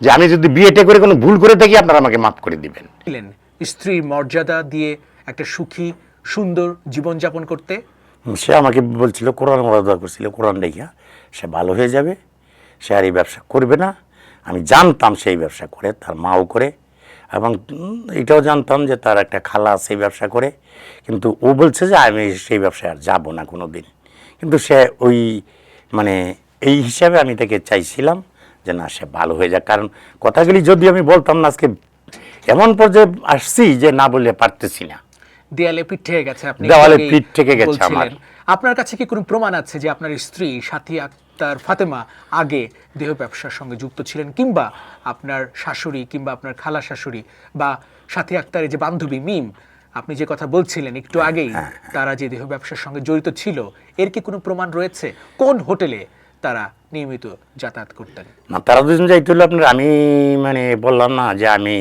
যে আমি যদি বিয়েটা করে কোনো ভুল করে থাকি আপনারা আমাকে মাফ করে দিবেন। স্ত্রীর মর্যাদা দিয়ে একটা সুখী সুন্দর জীবনযাপন করতে। সে আমাকে বলছিল, কোরআন ওয়াদা করছিল, কোরআন দেখিয়া সে ভালো হয়ে যাবে, সে আর এই ব্যবসা করবে না। আমি জানতাম সেই ব্যবসা করে, তার মাও করে, এবং এটাও জানতাম যে তার একটা খালা সেই ব্যবসা করে, কিন্তু ও বলছে যে আমি সেই ব্যবসায় আর যাবো না কোনো দিন। কিন্তু সে ওই মানে এই হিসাবে আমি তাকে চাইছিলাম যে না, সে ভালো হয়ে যাক। কারণ কথাগুলি যদি আমি বলতাম না, আজকে এমন পর্যায়ে আসছি যে না বললে পারতেছি না। দেয়ালে পিঠ থেকে গেছে, আপনি দেওয়ালে পিঠ থেকে গেছে আমার। আপনার কাছে কি কোনো প্রমাণ আছে যে আপনার স্ত্রী সাথী আক্তার ফাতেমা আগে দেহ ব্যবসার সঙ্গে যুক্ত ছিলেন, কিংবা আপনার শাশুড়ি কিংবা আপনার খালা শাশুড়ি বা সাথী আক্তারের যে বান্ধবী মিম আপনি যে কথা বলছিলেন একটু আগেই, তারা যে দেহ ব্যবসার সঙ্গে জড়িত ছিল, এর কি কোনো প্রমাণ রয়েছে? কোন হোটেলে তারা নিয়মিত যাতায়াত করতেন? না, তারা দুজন যাইতে হলো আপনার, আমি মানে বললাম না যে আমি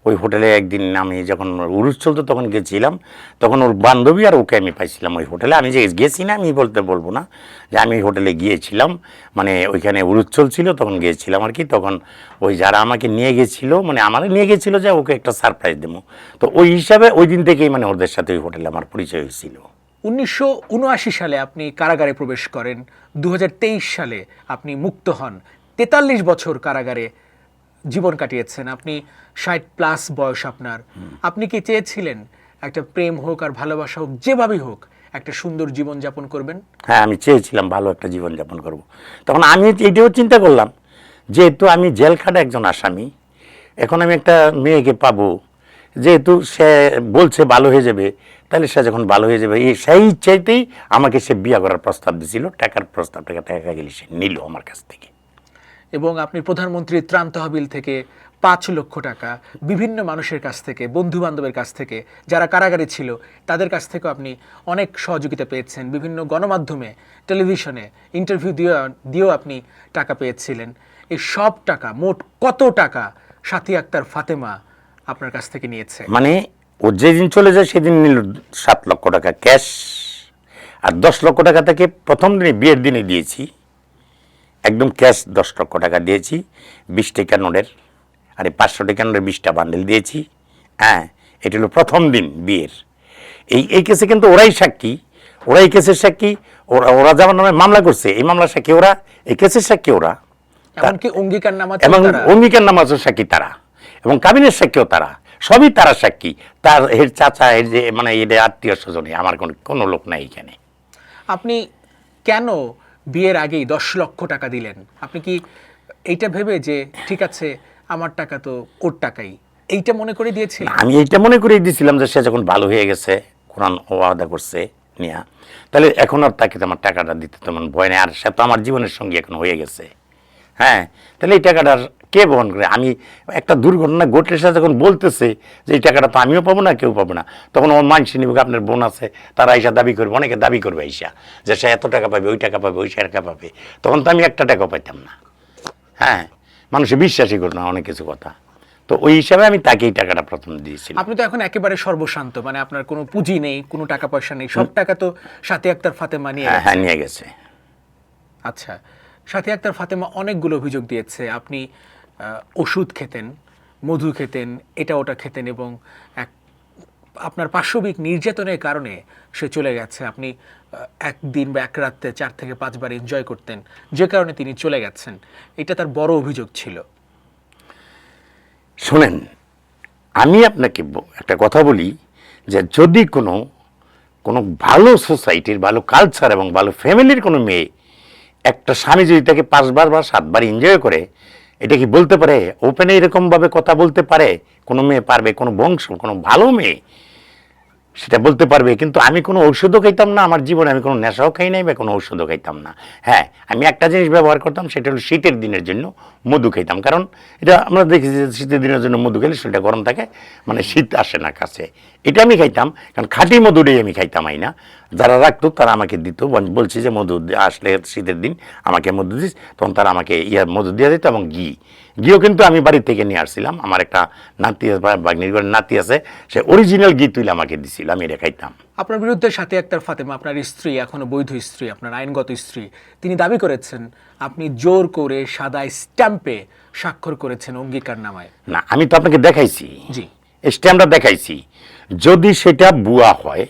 ওই হোটেলে একদিন আমি যখন উরুস চলতো তখন গেছিলাম, তখন ওর বান্ধবী আর ওকে আমি পাইছিলাম ওই হোটেলে। আমি যে গেছি না আমি বলবো না যে আমি ওই হোটেলে গিয়েছিলাম, মানে ওইখানে উরুস চলছিল তখন গিয়েছিলাম আর কি। তখন ওই যারা আমাকে নিয়ে গেছিলো, মানে আমার নিয়ে গেছিলো যে ওকে একটা সারপ্রাইজ দেবো, তো ওই হিসাবে ওই দিন থেকেই মানে ওদের সাথে ওই হোটেলে আমার পরিচয় হয়েছিল। 1979 সালে আপনি কারাগারে প্রবেশ করেন, 2023 সালে আপনি মুক্ত হন। 43 বছর কারাগারে জীবন কাটিয়েছেন আপনি, 60+ বয়স আপনার। আপনি কি চেয়েছিলেন একটা প্রেম হোক আর ভালোবাসা হোক, যেভাবেই হোক একটা সুন্দর জীবন যাপন করবেন? হ্যাঁ, আমি চেয়েছিলাম ভালো একটা জীবনযাপন করব। তখন আমি এটাও চিন্তা করলাম, যেহেতু আমি জেল খাটা একজন আসামি, এখন আমি একটা মেয়েকে পাবো, যেহেতু সে বলছে ভালো হয়ে যাবে, তাহলে সে যখন ভালো হয়ে যাবে সেই চাইতেই আমাকে সে বিয়ে করার প্রস্তাব দিয়েছিল। টাকার প্রস্তাব, টাকা গেলে সে নিল আমার কাছ থেকে। এবং আপনি প্রধানমন্ত্রীর ত্রাণ তহবিল থেকে 5 লক্ষ টাকা, বিভিন্ন মানুষের কাছ থেকে, বন্ধু বান্ধবের কাছ থেকে, যারা কারাগারে ছিল তাদের কাছ থেকেও আপনি অনেক সহযোগিতা পেয়েছেন। বিভিন্ন গণমাধ্যমে, টেলিভিশনে ইন্টারভিউ দিয়েও আপনি টাকা পেয়েছিলেন। এই সব টাকা, মোট কত টাকা সাথী আক্তার ফাতেমা আপনার কাছ থেকে নিয়েছে? মানে ও যেদিন চলে যায় সেদিন নিল 7 লক্ষ টাকা ক্যাশ, আর 10 লক্ষ টাকা থেকে প্রথম দিনে বিয়ের দিনে দিয়েছি, একদম ক্যাশ 10 লক্ষ টাকা দিয়েছি। 20 টাকা নোটের, আর 500 টাকা নোটের 20টা বান্ডেল দিয়েছি। হ্যাঁ, এটা হলো প্রথম দিন বিয়ের। এই কেসে কিন্তু ওরাই সাক্ষী, ওরা এই কেসের সাক্ষী, ওরা যেমন নামে মামলা করছে, এই মামলার সাক্ষী ওরা, এই কেসের সাক্ষী ওরা, এমনকি অঙ্গীকার নামা, এবং অঙ্গীকার নামাজের সাক্ষী তারা, এবং কাবিনের সাক্ষীও তারা, সবই তারা সাক্ষী। তার এর চাচা, এর যে মানে এর আত্মীয় স্বজনে, আমার কোনো লোক নাই এখানে। আপনি কেন বিয়ের আগেই 10 লক্ষ টাকা দিলেন? আপনি কি এইটা ভেবে যে ঠিক আছে আমার টাকা তো ওর টাকাই, এইটা মনে করে দিয়েছিলেন? আমি এইটা মনে করে দিয়েছিলাম যে সে যখন ভালো হয়ে গেছে, কোরআন ওয়াদা করছে নিয়া, তাহলে এখন আর তাকে আমার টাকাটা দিতে তেমন ভয় নেই, আর সে তো আমার জীবনের সঙ্গে এখন হয়ে গেছে। হ্যাঁ, তাহলে এই টাকাটার কে বহন করে? আমি একটা দুর্ঘটনা ঘটলে সে যখন বলতেছে যে এই টাকাটা তো আমিও পাবো না, কেউ পাবো না, তখন আমার মানুষ নিবে, আপনার বোন আছে, তারা আইসা দাবি করবে, অনেকে দাবি করবে আইসা যে সে এত টাকা পাবে, ওই টাকা পাবে, ওই টাকা পাবে, তখন তো আমি একটা টাকাও পাইতাম না। হ্যাঁ, মানুষে বিশ্বাসই করতো না অনেক কিছু কথা। তো ওই হিসাবে আমি তাকে এই টাকাটা প্রথম দিয়েছিলাম। আপনি তো এখন একেবারে সর্বশান্ত, মানে আপনার কোনো পুঁজি নেই, কোনো টাকা পয়সা নেই, সব টাকা তো সাথী আক্তার ফাতেমা নিয়ে গেছে। হ্যাঁ, নিয়ে গেছে। আচ্ছা, সাথী আক্তার ফাতেমা অনেকগুলো অভিযোগ দিয়েছে। আপনি ওষুধ খেতেন, মধু খেতেন, এটা ওটা খেতেন, এবং আপনার পাশবিক নির্যাতনের কারণে সে চলে গেছে। আপনি একদিন বা এক রাতে 4 থেকে 5 বার এনজয় করতেন, যে কারণে তিনি চলে গেছেন। এটা তার বড় অভিযোগ ছিল। শোনেন, আমি আপনাকে একটা কথা বলি, যে যদি কোনো ভালো সোসাইটির, ভালো কালচার এবং ভালো ফ্যামিলির কোনো মেয়ে, একটা স্বামী যদি তাকে 5 বার বা 7 বার এনজয় করে, এটা কি বলতে পারে? ওপেনে এরকমভাবে কথা বলতে পারে কোনো মেয়ে? পারবে? কোনো বংশ, কোনো ভালো মেয়ে সেটা বলতে পারবে। কিন্তু আমি কোনো ঔষধও খাইতাম না আমার জীবনে, আমি কোনো নেশাও খাই নাই বা কোনো ঔষধও খাইতাম না। হ্যাঁ, আমি একটা জিনিস ব্যবহার করতাম, সেটা হলো শীতের দিনের জন্য মধু খাইতাম। কারণ এটা আমরা দেখি যে শীতের দিনের জন্য মধু খেলে সেটা গরম থাকে, মানে শীত আসে না কাছে, এটা আমি খাইতাম। কারণ খাঁটি মধুটাই আমি খাইতাম। না, যারা রাখতো তারা আমাকে দিত, বলছি যে মধু আসলে শীতের দিন আমাকে মধু দিস, তখন তারা আমাকে মধু দিয়ে দিত, এবং ঘিও কিন্তু আমি বাড়ি থেকে নিয়ে আসছিলাম। আমার একটা নাতি নাতি আছে, সে অরিজিনাল ঘি তুলে আমাকে দিছিল, আমি এটা খাইতাম। আপনার বিরুদ্ধে সাথী আক্তার ফাতেমা, আপনার স্ত্রী, এখনো বৈধ স্ত্রী, আপনার আইনগত স্ত্রী, তিনি দাবি করেছেন আপনি জোর করে সাদা স্ট্যাম্পে স্বাক্ষর করেছেন অঙ্গীকারনামায়? না, আমি তো আপনাকে দেখাইছি, জি। স্ট্যাম্পটা দেখাইছি। যদি সেটা ভুয়া হয়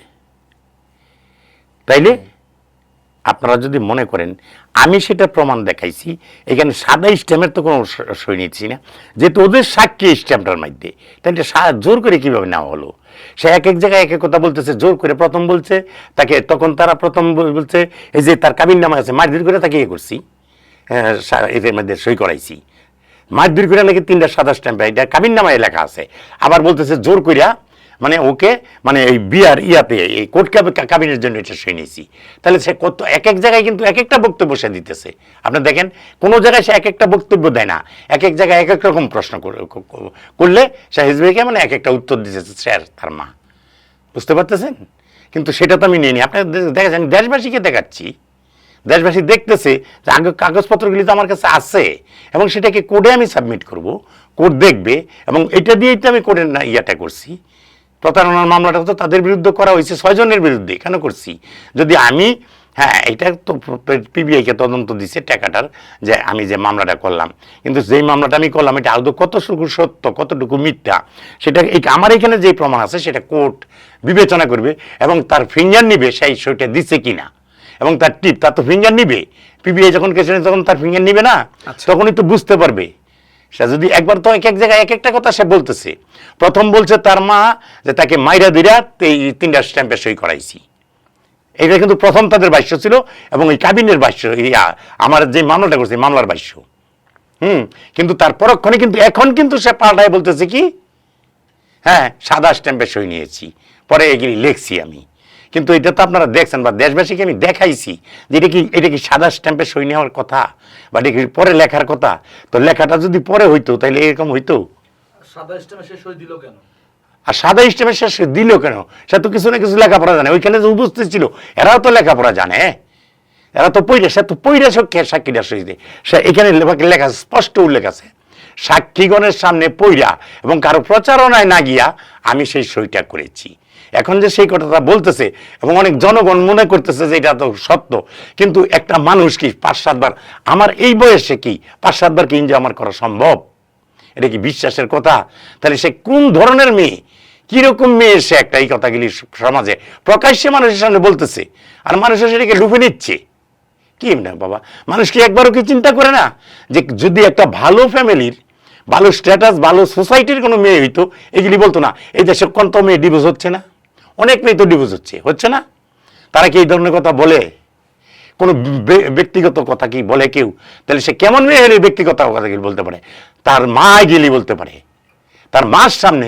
তাইলে আপনারা যদি মনে করেন আমি সেটা প্রমাণ দেখাইছি, এখানে সাদা স্ট্যাম্পের তো কোনো সই নিচ্ছি না, যেহেতু ওদের সাক্ষী স্ট্যাম্পটার মধ্যে, তাহলে জোর করে কিভাবে নেওয়া হলো? সে এক এক জায়গায় এক এক কথা বলতেছে, জোর করে প্রথম বলছে তাকে, তখন তারা প্রথম বলছে এই যে তার কাবিন নামা আছে, মারধর করে তাকে ইয়ে করছি, এদের মধ্যে সই করাইছি, মারধর করে নাকি 3টা সাদা স্ট্যাম্পে এটা কাবিন নামায় লেখা আছে। আবার বলতেছে জোর কইরা, মানে ওকে, মানে এই বিয়ার ইয়াতে এই কোর্ট কাবিনের জন্য এটা সই নিয়েছি। তাহলে সে কত এক এক জায়গায় কিন্তু এক একটা বক্তব্য সে দিতেছে। আপনি দেখেন কোনো জায়গায় সে এক একটা বক্তব্য দেয় না, এক এক জায়গায় এক এক রকম প্রশ্ন করলে সে হিজবিকে মানে এক একটা উত্তর দিতেছে সে আর তার মা। বুঝতে পারতেছেন? কিন্তু সেটা তো আমি নিয়ে নিই, আপনার দেখেছেন দেশবাসীকে দেখাচ্ছি, দেশবাসী দেখতেছে যে আগে কাগজপত্রগুলি তো আমার কাছে আছে এবং সেটাকে কোর্টে আমি সাবমিট করব, কোর্ট দেখবে, এবং এটা দিয়েই তো আমি কোর্টের ইয়াটা করছি। প্রতারণার মামলাটা তো তাদের বিরুদ্ধে করা হয়েছে 6 জনের বিরুদ্ধে। কেন করছি? যদি আমি, হ্যাঁ এটা তো পিবিআইকে তদন্ত দিছে টাকাটার, যে আমি যে মামলাটা করলাম, কিন্তু যেই মামলাটা আমি করলাম এটা আদৌ কতটুকু সত্য কতটুকু মিথ্যা সেটা আমার এখানে যে প্রমাণ আছে সেটা কোর্ট বিবেচনা করবে এবং তার ফিঙ্গার নিবে সেই সইটা দিছে কিনা, এবং তার টিপ, তার তো ফিঙ্গার নিবে। পিবিআই যখন কেসে তখন তার ফিঙ্গার নিবে না, তখনই তো বুঝতে পারবে। সে যদি একবার তো এক এক জায়গায় এক একটা কথা সে বলতেছে, প্রথম বলছে তার মা যে তাকে মাইরা দিরা এই 3টা স্ট্যাম্পে সই করাইছি, এটা কিন্তু প্রথম তাদের ভাষ্য ছিল, এবং ওই কাবিনের ভাষ্য আমার যে মামলাটা করছে মামলার ভাষ্য। কিন্তু তার পরক্ষণে কিন্তু এখন কিন্তু সে পাল্টায় বলতেছে কি, হ্যাঁ সাদা স্ট্যাম্পে সই নিয়েছি, পরে এগুলি লিখছি আমি। কিন্তু এটা তো আপনারা দেখছেন বা দেশবাসীকে আমি দেখাইছি যে এটা কি সাদা স্ট্যাম্পে সই নেওয়ার কথা বা এটা কি পরে লেখার কথা? তো লেখাটা যদি পরে হইতো তাহলে এরকম হইতো? সাদা স্ট্যাম্পে সে সই দিল কেন? আর সাদা স্ট্যাম্পে শেষ দিল কেন? সে তো কিছু না কিছু লেখাপড়া জানে, ওইখানে যে উপস্থিত ছিল এরাও তো লেখাপড়া জানে, এরা তো পইরা, সে তো পইরা সাক্ষীরা সই দেয়। সে এখানে লেখা স্পষ্ট উল্লেখ আছে, সাক্ষীগণের সামনে পইরা এবং কারো প্রচারণায় না গিয়া আমি সেই সইটা করেছি। এখন যে সেই কথাটা বলতেছে এবং অনেক জনগণ মনে করতেছে যে এটা তো সত্য, কিন্তু একটা মানুষ কি 5-7 বার, আমার এই বয়সে কি 5-7 বার কি ইনজয় আমার করা সম্ভব? এটা কি বিশ্বাসের কথা? তাহলে সে কোন ধরনের মেয়ে, কিরকম মেয়ে সে একটা এই কথাগুলি সমাজে প্রকাশ্যে মানুষের সামনে বলতেছে, আর মানুষের সেটাকে লুফে নিচ্ছে। কি না বাবা, মানুষ কি একবারও কি চিন্তা করে না যে যদি একটা ভালো ফ্যামিলির, ভালো স্ট্যাটাস, ভালো সোসাইটির কোনো মেয়ে হইতো এগুলি বলতো না? এই দেশে কত মেয়ে ডিভোর্স হচ্ছে না? অনেক মেয়ে তো ডিভোর্স হচ্ছে না? তারা কি এই ধরনের কথা বলে? কোনো ব্যক্তিগত কথা কি বলে কেউ? তাহলে সে কেমন মেয়ে হলে ব্যক্তিগত কথা কি বলতে পারে? তার মা গেলি বলতে পারে, তার মার সামনে,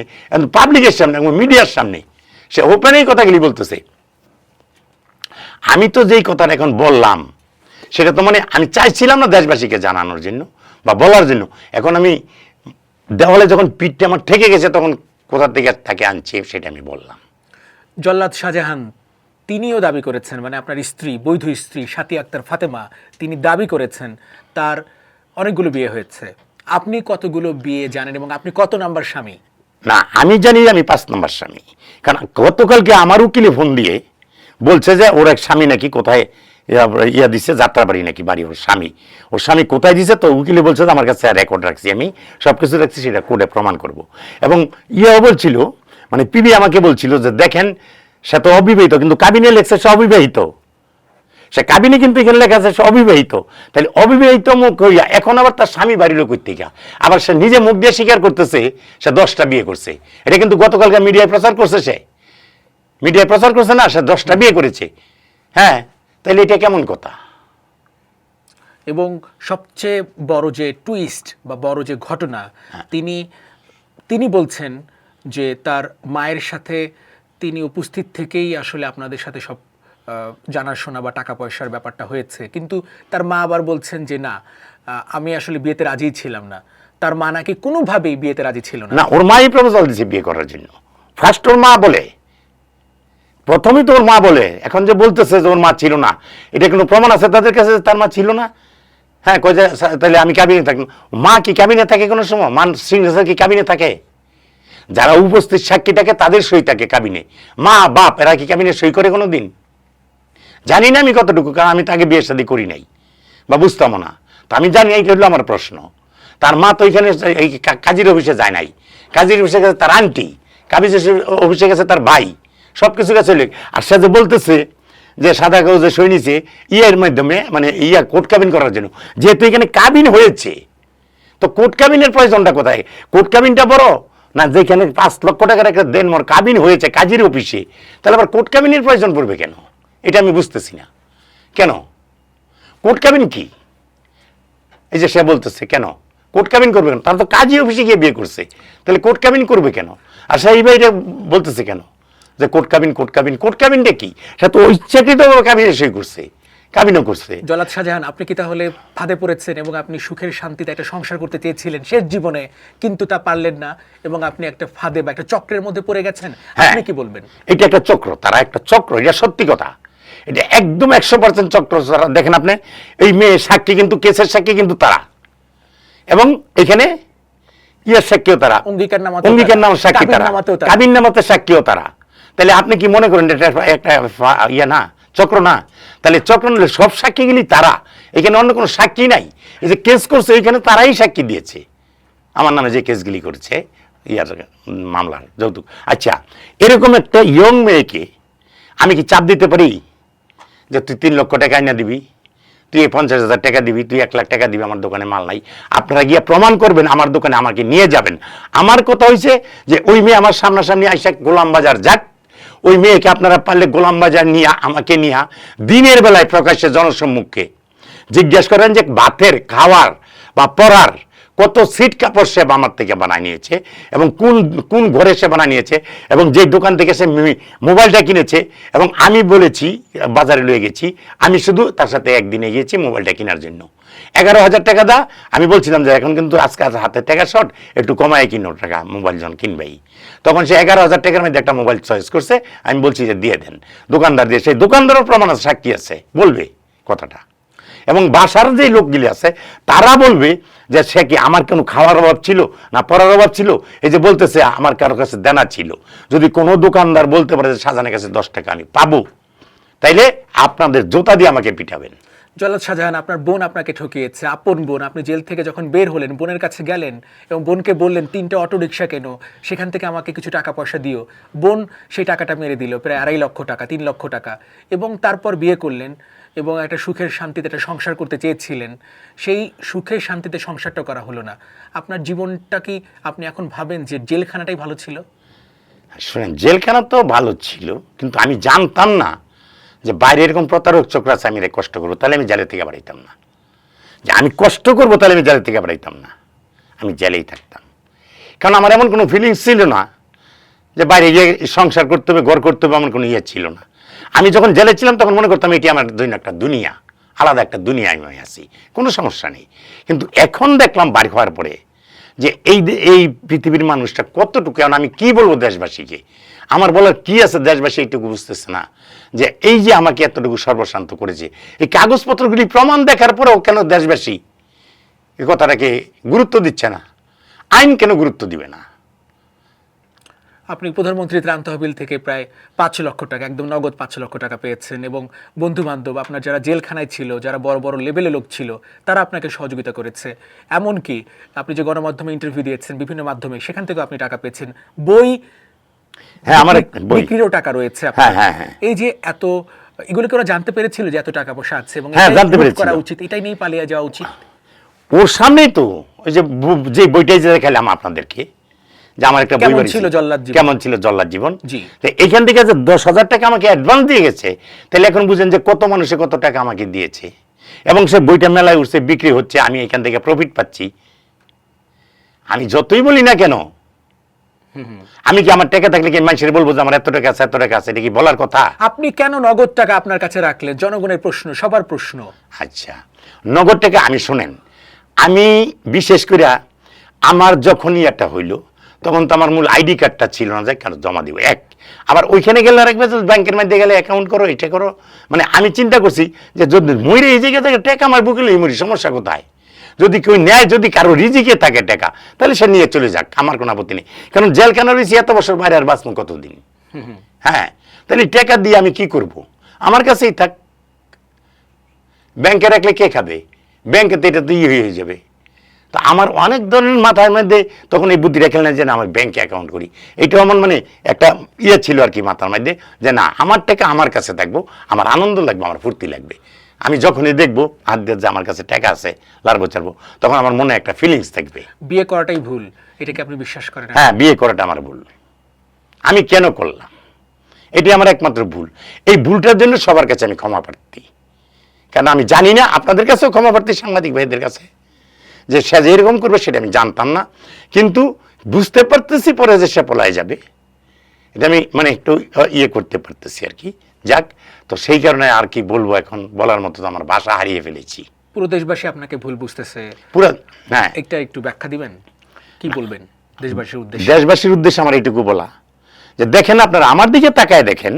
পাবলিকের সামনে, মিডিয়ার সামনে সে ওপেনেই কথাগুলি বলতেছে। আমি তো যেই কথাটা এখন বললাম সেটা তো মানে আমি চাইছিলাম না দেশবাসীকে জানানোর জন্য বা বলার জন্য। এখন আমি দেওয়ালে যখন পিঠটা আমার ঠেকে গেছে তখন কোথা থেকে তাকে আনছি সেটা আমি বললাম। জল্লাদ শাহজাহান তিনিও দাবি করেছেন, মানে আপনার স্ত্রী, বৈধ স্ত্রী সাথী আক্তার ফাতেমা, তিনি দাবি করেছেন তার অনেকগুলো বিয়ে হয়েছে। আপনি কতগুলো বিয়ে জানেন এবং আপনি কত নাম্বার স্বামী? না, আমি জানি আমি 5 নম্বর স্বামী, কারণ গতকালকে আমার উকিলে ফোন দিয়ে বলছে যে ওর এক স্বামী নাকি কোথায় ইয়া দিচ্ছে, যাত্রাবাড়ি নাকি বাড়ি ওর স্বামী কোথায় দিছে। তো উকিলে বলছে যে আমার কাছে রেকর্ড রাখছি, আমি সব কিছু রাখছি, সেটা কোর্টে প্রমাণ করব। এবং ইয়াও বলছিল, মানে পিবি আমাকে বলছিল যে দেখেন সে তো অবিবাহিত, কিন্তু কাবিনে লেখছে সে অবিবাহিত, সে কাবিনে কিন্তু এখানে লেখা আছে সে অবিবাহিত। তাহলে অবিবাহিত মুখ হইয়া এখন আবার তার স্বামী বাড়ির লোক থেকে, আবার সে নিজে মুখ দিয়ে স্বীকার করতেছে সে 10টা বিয়ে করছে। এটা কিন্তু গতকালকে মিডিয়ায় প্রচার করছে, সে মিডিয়ায় প্রচার করছে না, সে 10টা বিয়ে করেছে। হ্যাঁ, তাহলে এটা কেমন কথা? এবং সবচেয়ে বড় যে টুইস্ট বা বড় যে ঘটনা, তিনি বলছেন যে তার মায়ের সাথে তিনি উপস্থিত থেকেই আসলে আপনাদের সাথে সব জানাশোনা বা টাকা পয়সার ব্যাপারটা হয়েছে, কিন্তু তার মা আবার বলছেন যে না, আমি আসলে বিয়েতে রাজি ছিলাম না। তার মা নাকি কোনোভাবেই বিয়েতে রাজি ছিল না। না, ওর মাই প্রপোজাল দিয়েছে বিয়ে করার জন্য। ফার্স্ট ওর মা বলে, প্রথমেই তো ওর মা বলে, এখন যে বলতেছে যে ওর মা ছিল না, এটা কোনো প্রমাণ আছে তাদের কাছে তার মা ছিল না? হ্যাঁ, কই যে তাহলে আমি ক্যাবিনে থাকি। মা কি ক্যাবিনে থাকে কোনো সময়? মান সিগনেচার কি ক্যাবিনে থাকে? যারা উপস্থিত সাক্ষী থাকে তাদের সই থাকে ক্যাবিনে। মা বাপ এরা কি ক্যাবিনে সই করে কোনো দিন? জানি না আমি কতটুকু, কারণ আমি তাকে বিয়ে শাদী করি নাই বা বুঝতামও না। তো আমি জানি, এইটা হলো আমার প্রশ্ন। তার মা তো ওইখানে এই কাজীর অফিসে যায় নাই, কাজীর অফিসে গেছে তার আন্টি, কাজীর অফিসে গেছে তার ভাই, সব কিছু গেছে। আর সে যে বলতেছে যে সাদা কাগজে সই নিছে ইয়ের মাধ্যমে, মানে কোর্ট কাবিন করার জন্য, যেহেতু এখানে কাবিন হয়েছে, তো কোর্ট কাবিনের প্রয়োজনটা কোথায়? কোর্ট কাবিনটা বড় না যেখানে 5 লক্ষ টাকার একটা দেনমোহর কাবিন হয়েছে কাজীর অফিসে, তাহলে আবার কোর্ট কাবিনের প্রয়োজন পড়বে কেন? এটা আমি বুঝতেছি না। কেন কোর্ট কাবিন কি? এই যে সে বলতেছে কেন কোর্ট কাবিন করবে কেন? তারা তো কাজী অফিসে গিয়ে বিয়ে করছে, তাহলে কোর্ট কাবিন করবে কেন? আর সেই ভাইটা বলতেছে কেন যে কোর্ট কাবিন, কোর্ট কাবিন? কোর্ট কাবিনটা কি? সে তো ইচ্ছাকৃত কাবিনে সই করছে, কাবিনও করছে। জল্লাদ শাহজাহান, আপনি কি তাহলে ফাঁদে পড়েছেন এবং আপনি সুখের শান্তিতে একটা সংসার করতে চেয়েছিলেন শেষ জীবনে, কিন্তু তা পারলেন না এবং আপনি একটা ফাঁদে বা একটা চক্রের মধ্যে পড়ে গেছেন? আপনি কি বলবেন? এটা একটা চক্র, তারা একটা চক্র, এটা সত্যি কথা, এটা একদম 100% চক্র। দেখেন আপনি, এই মেয়ে সাক্ষী কিন্তু, কেসের সাক্ষী কিন্তু তারা, এবং এখানে ইয়ের সাক্ষীও তারা, অঙ্গীকার নামা সাক্ষী তারা, কাবিন নামাতে সাক্ষীও তারা। তাহলে আপনি কি মনে করেন এটা একটা না চক্র না? তাহলে চক্র নিলে সব সাক্ষীগুলি তারা, এখানে অন্য কোনো সাক্ষী নাই। এই যে কেস করছে ওইখানে তারাই সাক্ষী দিয়েছে আমার নামে, যে কেসগুলি করেছে ইয়ার মামলার যৌতুক। আচ্ছা, এরকম একটা ইয়ং মেয়েকে আমি কি চাপ দিতে পারি যে তুই 3 লক্ষ টাকা এনে দিবি, তুই 50,000 টাকা দিবি, তুই 1 লাখ টাকা দিবি, আমার দোকানে মাল নাই, আপনারা গিয়ে প্রমাণ করবেন আমার দোকানে আমাকে নিয়ে যাবেন? আমার কথা হয়েছে যে ওই মেয়ে আমার সামনাসামনি আইসা গোলাম বাজার যাক, ওই মেয়েকে আপনারা পারলে গোলাম বাজার নিয়ে আমাকে নিয়ে দিনের বেলায় প্রকাশ্যে জনসম্মুখে জিজ্ঞেস করেন যে ভাতের, খাওয়ার বা পড়ার কত সিট কাপড় সে আমার থেকে বানায় নিয়েছে, এবং কোন কোন ঘরে সে বানায় নিয়েছে, এবং যে দোকান থেকে সে মোবাইলটা কিনেছে। এবং আমি বলেছি, বাজারে লয়ে গেছি, আমি শুধু তার সাথে একদিনে গিয়েছি মোবাইলটা কেনার জন্য। 11,000 টাকা দা, আমি বলছিলাম যে এখন কিন্তু আজকে হাতে টাকা শর্ট, একটু কমায় কিনো টাকা, মোবাইল যখন কিনবেই। তখন সে 11,000 টাকার মধ্যে একটা মোবাইল চয়েস করছে, আমি বলছি যে দিয়ে দেন। দোকানদার দিয়ে, সেই দোকানদারও প্রমাণ আছে, সাক্ষী আছে, বলবে কথাটা। এবং বাসার যে লোকগুলি আছে তারা বলবে যে সে কি আমার কোনো খাওয়ার অভাব ছিল না পড়ার অভাব ছিল? এই যে বলতেছে আমার কারোর কাছে দেনা ছিল, যদি কোনো দোকানদার বলতে পারে যে শাহজাহানের কাছে 10 টাকা আমি পাবো, তাইলে আপনাদের জুতা দিয়ে আমাকে পিটাবেন। জল্লাদ শাহজাহান, আপনার বোন আপনাকে ঠকিয়েছে, আপন বোন। আপনি জেল থেকে যখন বের হলেন বোনের কাছে গেলেন এবং বোনকে বললেন 3টে অটো রিক্সা কেন, সেখান থেকে আমাকে কিছু টাকা পয়সা দিও। বোন সেই টাকাটা মেরে দিল, প্রায় 2.5 লক্ষ টাকা, 3 লক্ষ টাকা। এবং তারপর বিয়ে করলেন এবং একটা সুখের শান্তিতে একটা সংসার করতে চেয়েছিলেন, সেই সুখের শান্তিতে সংসারটা করা হলো না। আপনার জীবনটা কি আপনি এখন ভাবেন যে জেলখানাটাই ভালো ছিল? শুনেন, জেলখানা তো ভালো ছিল, কিন্তু আমি জানতাম না যে বাইরে এরকম প্রতারক চক্র আছে, আমি কষ্ট করবো, তাহলে আমি জেলের থেকে বাড়াইতাম না। যে আমি কষ্ট করবো তাহলে আমি জেলের থেকে বাড়াইতাম না, আমি জেলেই থাকতাম। কারণ আমার এমন কোনো ফিলিংস ছিল না যে বাইরে গিয়ে সংসার করতে হবে, ঘর করতে হবে, আমার কোনো ইয়ে ছিল না। আমি যখন জেলে ছিলাম তখন মনে করতাম এটি আমার জন্য একটা দুনিয়া, আলাদা একটা দুনিয়া, আমি আছি, কোনো সমস্যা নেই। কিন্তু এখন দেখলাম বাড়ি হওয়ার পরে যে এই পৃথিবীর মানুষটা কতটুকু, কারণ আমি কি বলবো দেশবাসীকে, আমার বলার কি আছে, দেশবাসী এইটুকু বুঝতেছে না যে এই যে আমাকে এতটুকু সর্বশান্ত করেছে, এই কাগজপত্রগুলি প্রমাণ দেখার পরেও কেন দেশবাসী এই কথাটাকে গুরুত্ব দিচ্ছে না? আইন কেন গুরুত্ব দিবে না? আপনি প্রধানমন্ত্রী ত্রাণ তহবিল থেকে প্রায় 5 লক্ষ টাকা, একদম নগদ 5 লক্ষ টাকা পেয়েছেন, এবং বন্ধু বান্ধব আপনার যারা জেলখানায় ছিল, যারা বড় বড় লেভেলে লোক ছিল, তারা আপনাকে সহযোগিতা করেছে। এমনকি আপনি যে গণমাধ্যমে ইন্টারভিউ দিয়েছেন, বিভিন্ন মাধ্যমে, সেখান থেকেও আপনি টাকা পেয়েছেন। বই, হ্যাঁ, আমার বিক্রিরও টাকা রয়েছে। এই যে এত, এগুলো কি ওরা জানতে পেরেছিল যে এত টাকা পয়সা আছে এবং জানতে পেরেছিল, করা উচিত, এটাই নিয়ে পালিয়ে যাওয়া উচিত? ওর সামনেই তো ওই যে বইটাই যে দেখালাম আপনাদেরকে, যে আমার একটা বই ছিল জল্লাদ জীবন, কেমন ছিল জল্লাদ জীবন, জি, এখান থেকে যে 10,000 টাকা আমাকে অ্যাডভান্স দিয়ে গেছে, তাহলে এখন বুঝেন যে কত মানুষে কত টাকা আমাকে দিয়েছে, এবং সে বইটা মেলায় উঠছে, বিক্রি হচ্ছে, আমি এখান থেকে প্রফিট পাচ্ছি। আমি যতই বলি না কেন, আমি কি আমার টাকা থাকলে কি মানুষের বলবো যে আমার এত টাকা আছে, এত টাকা আছে? এটা কি বলার কথা? আপনি কেন নগদ টাকা আপনার কাছে রাখলেন? জনগণের প্রশ্ন, সবার প্রশ্ন। আচ্ছা, নগদ টাকা, আমি শোনেন, আমি বিশেষ করে আমার যখনই একটা হইল তখন তো আমার মূল আইডি কার্ডটা ছিল না, যে কেন জমা দিব এক, আবার ওইখানে গেলে রাখবে ব্যাংকের মধ্যে গেলে অ্যাকাউন্ট করো, এটা করো, মানে আমি চিন্তা করছি যে যদি মরে এই জায়গা থেকে টাকা আমার বুকে লই মরি, সমস্যা কোথায়? যদি কেউ নেয়, যদি কারো রিজিকে থাকে টাকা, তাহলে সে নিয়ে চলে যাক, আমার কোনো আপত্তি নেই। কারণ জেলখানা রয়েছে এত বছর, বাইরে আর বাঁচবো কতদিন? হ্যাঁ, তাহলে টাকা দিয়ে আমি কি করব? আমার কাছেই থাক। ব্যাংকে রাখলে কে খাবে? ব্যাংকে তো এটা তো হয়ে যাবে, তো আমার অনেক ধরনের মাথার মধ্যে তখন এই বুদ্ধিটা খেলে না যে না আমি ব্যাংকে অ্যাকাউন্ট করি, এটাও আমার মানে একটা ইয়ে ছিল আর কি মাথার মধ্যে, যে না আমার টাকা আমার কাছে থাকবো, আমার আনন্দ লাগবে, আমার ফুর্তি লাগবে। আমি যখনই দেখবো হাত দিয়ে যে আমার কাছে টাকা আছে লাড়বো চাড়বো, তখন আমার মনে একটা ফিলিংস থাকবে। বিয়ে করাটাই ভুল, এটাকে আপনি বিশ্বাস করেন? হ্যাঁ, বিয়ে করাটা আমার ভুল। আমি কেন করলাম, এটি আমার একমাত্র ভুল। এই ভুলটার জন্য সবার কাছে আমি ক্ষমা প্রার্থী। কেন আমি জানি না, আপনাদের কাছেও ক্ষমা প্রার্থী, সাংবাদিক ভাইদের কাছে, যে সে যে এরকম করবে সেটা আমি জানতাম না, কিন্তু বুঝতে পারতেছি পরে যে সে পলায় যাবে, এটা আমি মানে একটু ইয়ে করতে পারতেছি আর কি। যাক, তো সেই কারণে আর কি বলবো, এখন বলার মতো তো আমার ভাষা হারিয়ে ফেলেছি। পুরো দেশবাসী আপনাকে ভুল বুঝতেছে, পুরো, হ্যাঁ। একটু ব্যাখ্যা দিবেন, কি বলবেন দেশবাসীর উদ্দেশ্যে? দেশবাসীর উদ্দেশ্যে আমার এইটুকু বলা, যে দেখেন আপনারা আমার দিকে তাকায় দেখেন,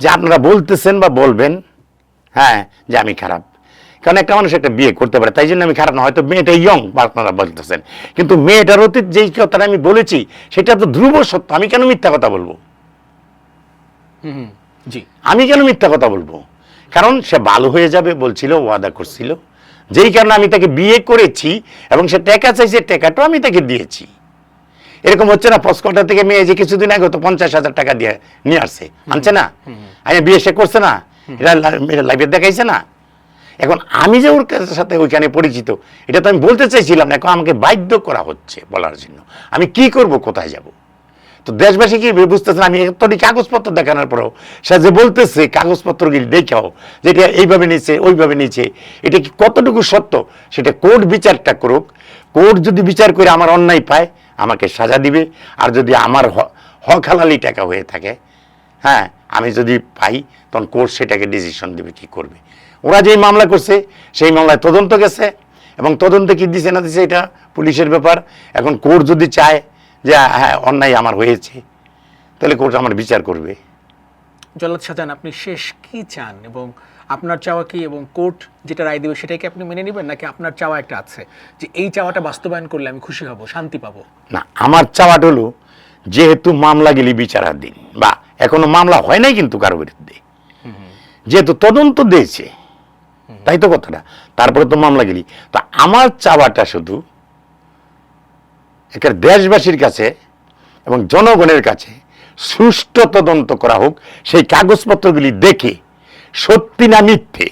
যে আপনারা বলতেছেন বা বলবেন হ্যাঁ যে আমি খারাপ, কারণ একটা মানুষ একটা বিয়ে করতে পারে, তাই জন্য আমি খারাপ না। হয়তো মেয়েটা ইয়ং বা আপনারা বলতেছেন, কিন্তু মেয়েটার অতীত যেই কথাটা আমি বলেছি সেটা তো ধ্রুব সত্য। আমি কেন মিথ্যা কথা বলবো? জি, আমি কেন মিথ্যা কথা বলবো? কারণ সে ভালো হয়ে যাবে বলছিল, ওয়াদা করছিল, যেই কারণে আমি তাকে বিয়ে করেছি, এবং সে টাকা চাইছে, টাকাটাও আমি তাকে দিয়েছি। এরকম হচ্ছে না, পস্কটা থেকে মেয়ে যে কিছুদিন আগে তো 50,000 টাকা দিয়ে নিয়ে আসছে, আনছে না? আমি বিয়ে সে করছে না, এটা লাইভে দেখাইছে না? এখন আমি যে ওর সাথে ওইখানে পরিচিত, এটা তো আমি বলতে চাইছিলাম না, এখন আমাকে বাধ্য করা হচ্ছে বলার জন্য। আমি কি করব, কোথায় যাব? তো দেশবাসী কি বুঝতেছেন, আমি এতটি কাগজপত্র দেখানোর পরেও সে যে বলতেছে কাগজপত্রগুলি দেখাও, যেটা এইভাবে নিচ্ছে ওইভাবে নিচ্ছে, এটা কি কতটুকু সত্য সেটা কোর্ট বিচারটা করুক। কোর্ট যদি বিচার করে আমার অন্যায় পায়, আমাকে সাজা দিবে। আর যদি আমার হক হালালি টাকা হয়ে থাকে, হ্যাঁ, আমি যদি পাই, তখন কোর্ট সেটাকে ডিসিশন দেবে কি করবে। ওরা যেই মামলা করছে সেই মামলায় তদন্ত গেছে, এবং তদন্তে কি দিছে না দিছে এটা পুলিশের ব্যাপার। এখন কোর্ট যদি চায় যে হ্যাঁ অন্যায় আমার হয়েছে, তাহলে কোর্ট আমার বিচার করবে। জল্লাদ শাহজাহান, আপনি শেষ কি চান, এবং আপনার চাওয়া কি, এবং কোর্ট যেটা রায় দেবে সেটাকে আপনি মেনে নেবেন, নাকি আপনার চাওয়া একটা আছে যে এই চাওয়াটা বাস্তবায়ন করলে আমি খুশি হব, শান্তি পাবো? না, আমার চাওয়াটা হলো, যেহেতু মামলা গেলি বিচারাধীন, বা এখনো মামলা হয় নাই কিন্তু কারো বিরুদ্ধে, যেহেতু তদন্ত দিয়েছে, তাই তো কথাটা, তারপরে তো মামলা গেলি, তো আমার চাওয়াটা শুধু একটা দেশবাসীর কাছে এবং জনগণের কাছে সুষ্ঠু তদন্ত করা হোক। সেই কাগজপত্রগুলি দেখে সত্যি না মিথ্যে,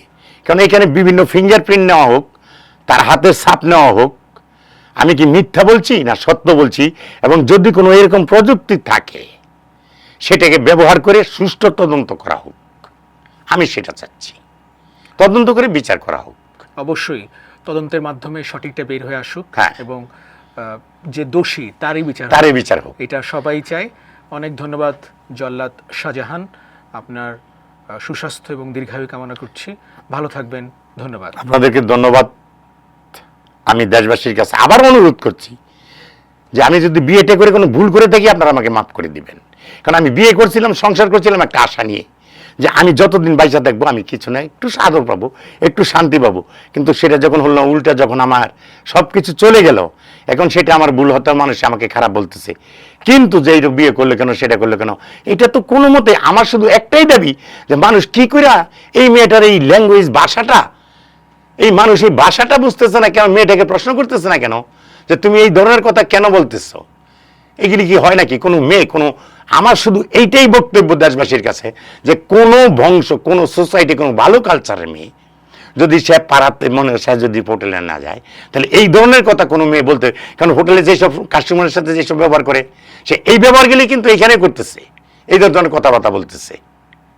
কারণ এখানে বিভিন্ন ফিঙ্গারপ্রিন্ট নেওয়া হোক, তার হাতের ছাপ নেওয়া হোক, আমি কি মিথ্যা বলছি না সত্য বলছি, এবং যদি কোনো এরকম প্রযুক্তি থাকে সেটাকে ব্যবহার করে সুষ্ঠু তদন্ত করা হোক। আমি সেটা চাচ্ছি, তদন্ত করে বিচার করা হোক। অবশ্যই তদন্তের মাধ্যমে সঠিকটা বের হয়ে আসুক, হ্যাঁ। এবং যে দোষী তারই বিচার হোক। তারই বিচার হোক। এটা সবাই চায়। অনেক ধন্যবাদ জল্লাদ শাহজাহান, আপনার সুস্বাস্থ্য এবং দীর্ঘায়ু কামনা করছি। ভালো থাকবেন, ধন্যবাদ। আপনাদেরকে ধন্যবাদ। আমি দেশবাসীর কাছে আবার অনুরোধ করছি যে আমি যদি বিয়েটা করে কোনো ভুল করে থাকি, আপনারা আমাকে মাফ করে দিবেন। কারণ আমি বিয়ে করছিলাম, সংসার করছিলাম একটা আশা নিয়ে, যে আমি যতদিন বাইচা থাকবো আমি কিছু না একটু আদর পাবো, একটু শান্তি পাবো। কিন্তু সেটা যখন হলো না, উল্টা যখন আমার সব কিছু চলে গেল, এখন সেটা আমার ভুল হতো, মানুষ আমাকে খারাপ বলতেছে। কিন্তু যেই বিয়ে করলে কেন, সেটা করলে কেন, এটা তো কোনো মতে, আমার শুধু একটাই দাবি যে মানুষ কি করে এই মেয়েটার এই ল্যাঙ্গুয়েজ ভাষাটা, এই মানুষ এই ভাষাটা বুঝতেছে না কেন, মেয়েটাকে প্রশ্ন করতেছে না কেন যে তুমি এই ধরনের কথা কেন বলতেছো? এগুলি কি হয় নাকি কোনো মেয়ে, কোনো, আমার শুধু এইটাই বক্তব্য দেশবাসীর কাছে, যে কোনো বংশ, কোনো সোসাইটি, কোনো ভালো কালচারের মেয়ে যদি সে পাড়াতে মনে সে যদি হোটেলে না যায়, তাহলে এই ধরনের কথা কোনো মেয়ে বলতে, কারণ হোটেলে যেসব কাস্টমারের সাথে যেসব ব্যবহার করে, সে এই ব্যবহারগুলি কিন্তু এখানে করতেছে, এই ধরনের কথাবার্তা বলতেছে।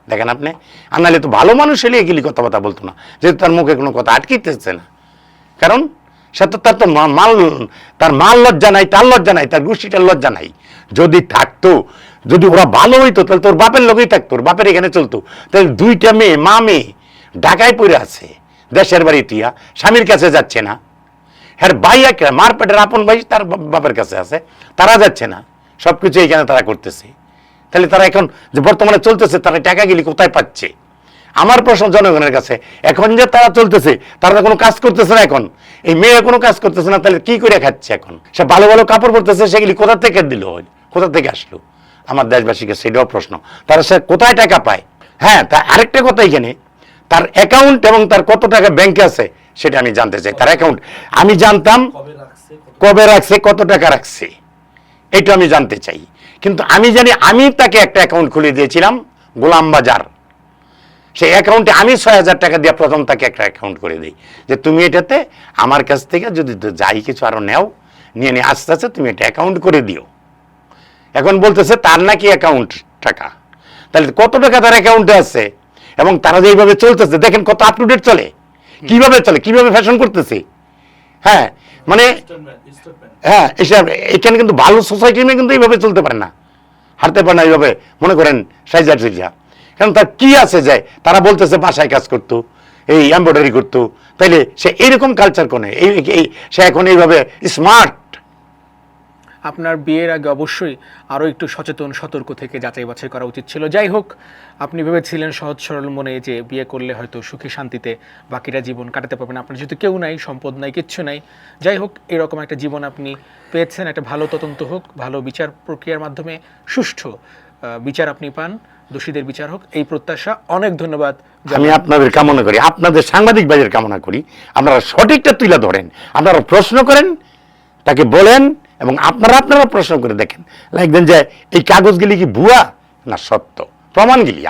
দেখেন আপনি, আর নাহলে তো ভালো মানুষ হলে এগুলি কথাবার্তা বলতো না, যেহেতু তার মুখে কোনো কথা আটকিতেছে না। কারণ সে তো তার তো তার মাল লজ্জা নাই, তার লজ্জা নাই, তার গোষ্ঠীটার লজ্জা নাই। যদি থাকতো, যদি ওরা ভালো হইতো, তাহলে তোর বাপের লোকেই থাকতো, ওর বাপের এখানে চলতো। তাহলে দুইটা মেয়ে, মা মেয়ে ঢাকায় পড়ে আছে, দেশের বাড়ি তুইয়া স্বামীর কাছে যাচ্ছে না। হ্যাঁ, ভাইয়া মার পেটের আপন ভাই তার বাপের কাছে আছে, তারা যাচ্ছে না, সবকিছু এইখানে তারা করতেছে। তাহলে তারা এখন যে বর্তমানে চলতেছে, তারা টাকাগুলি কোথায় পাচ্ছে? আমার প্রশ্ন জনগণের কাছে, এখন যে তারা চলতেছে, তারা কোনো কাজ করতেছে না, এখন এই মেয়ে কোনো কাজ করতেছে না, তাহলে কি করে খাচ্ছে? এখন সে ভালো ভালো কাপড় পরতেছে, সেগুলি কোথা থেকে দিল, কোথা থেকে আসলো? আমার দেশবাসীকে সেটাও প্রশ্ন, তারা সে কোথায় টাকা পায়? হ্যাঁ, তা আরেকটা কথা, এখানে তার অ্যাকাউন্ট এবং তার কত টাকা ব্যাংকে আছে সেটা আমি জানতে চাই। তার অ্যাকাউন্ট আমি জানতাম, কবে রাখছে? কবে রাখছে, কত টাকা রাখছে, এটা আমি জানতে চাই। কিন্তু আমি জানি আমি তাকে একটা অ্যাকাউন্ট খুলে দিয়েছিলাম গোলাম বাজার, সেই অ্যাকাউন্টে আমি 6,000 টাকা দিয়ে প্রথম তাকে একটা অ্যাকাউন্ট করে দিই যে তুমি এটাতে আমার কাছ থেকে যদি যাই কিছু আরো নেও, নিয়ে নিয়ে আস্তে আস্তে তুমি এটা অ্যাকাউন্ট করে দিও। এখন বলতেছে তার নাকি অ্যাকাউন্ট টাকা, তাহলে কত টাকা তার অ্যাকাউন্টে আছে, এবং তারা যেভাবে চলতেছে দেখেন কত আপ টু ডেট চলে, কিভাবে চলে, কিভাবে ফ্যাশন করতেছে। হ্যাঁ মানে হ্যাঁ এখানে কিন্তু ভালো সোসাইটি নিয়ে কিন্তু এইভাবে চলতে পারে না, হারতে পারে না এইভাবে, মনে করেন সাইজা টুইজা। কারণ তার কি আছে যায়, তারা বলতেছে বাসায় কাজ করতো, এই এমব্রয়ডারি করতো, তাইলে সে এইরকম কালচার কোনে, সে এখন এইভাবে স্মার্ট। আপনার বিয়ের আগে অবশ্যই আরও একটু সচেতন সতর্ক থেকে যাচাই বাছাই করা উচিত ছিল। যাই হোক, আপনি ভেবেছিলেন সহজ সরল মনে যে বিয়ে করলে হয়তো সুখে শান্তিতে বাকিটা জীবন কাটাতে পারবেন, আপনার যেহেতু কেউ নাই, সম্পদ নাই, কিচ্ছু নাই। যাই হোক, এরকম একটা জীবন আপনি পেয়েছেন, একটা ভালো তদন্ত হোক, ভালো বিচার প্রক্রিয়ার মাধ্যমে সুষ্ঠু বিচার আপনি পান, দোষীদের বিচার হোক, এই প্রত্যাশা। অনেক ধন্যবাদ। আমি আপনাদের কামনা করি, আপনাদের সাংবাদিক বাজের কামনা করি, আপনারা সঠিকটা তুলে ধরেন, আপনারা প্রশ্ন করেন, তাকে বলেন, এবং আপনারা প্রশ্ন করে দেখেন, দেখবেন যে এই কাগজগুলি কি ভুয়া না সত্য, প্রমাণগুলি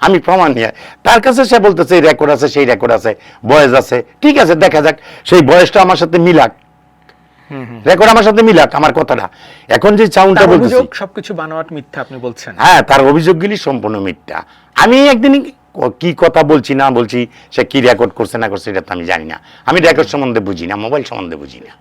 আমি প্রমাণ নিয়ে তার কাছে, সে বলতেছে এই রেকর্ড আছে, সেই রেকর্ড আছে, বয়েস আছে, ঠিক আছে, দেখা যাক সেই বয়সটা আমার সাথে মিলাক, রেকর্ড আমার সাথে মিলাক আমার কথাটা। এখন যে চাউনটা তার বলতেছি, অভিযোগ সবকিছু বানোয়াট মিথ্যা আপনি বলছেন। হ্যাঁ তার অভিযোগগুলি সম্পূর্ণ মিথ্যা। আমি একদিন কি কথা বলছি না বলছি, সে কি রেকর্ড করছে না করছে এটা তো আমি জানি না, আমি রেকর্ড সম্বন্ধে বুঝি না, মোবাইল সম্বন্ধে বুঝি না।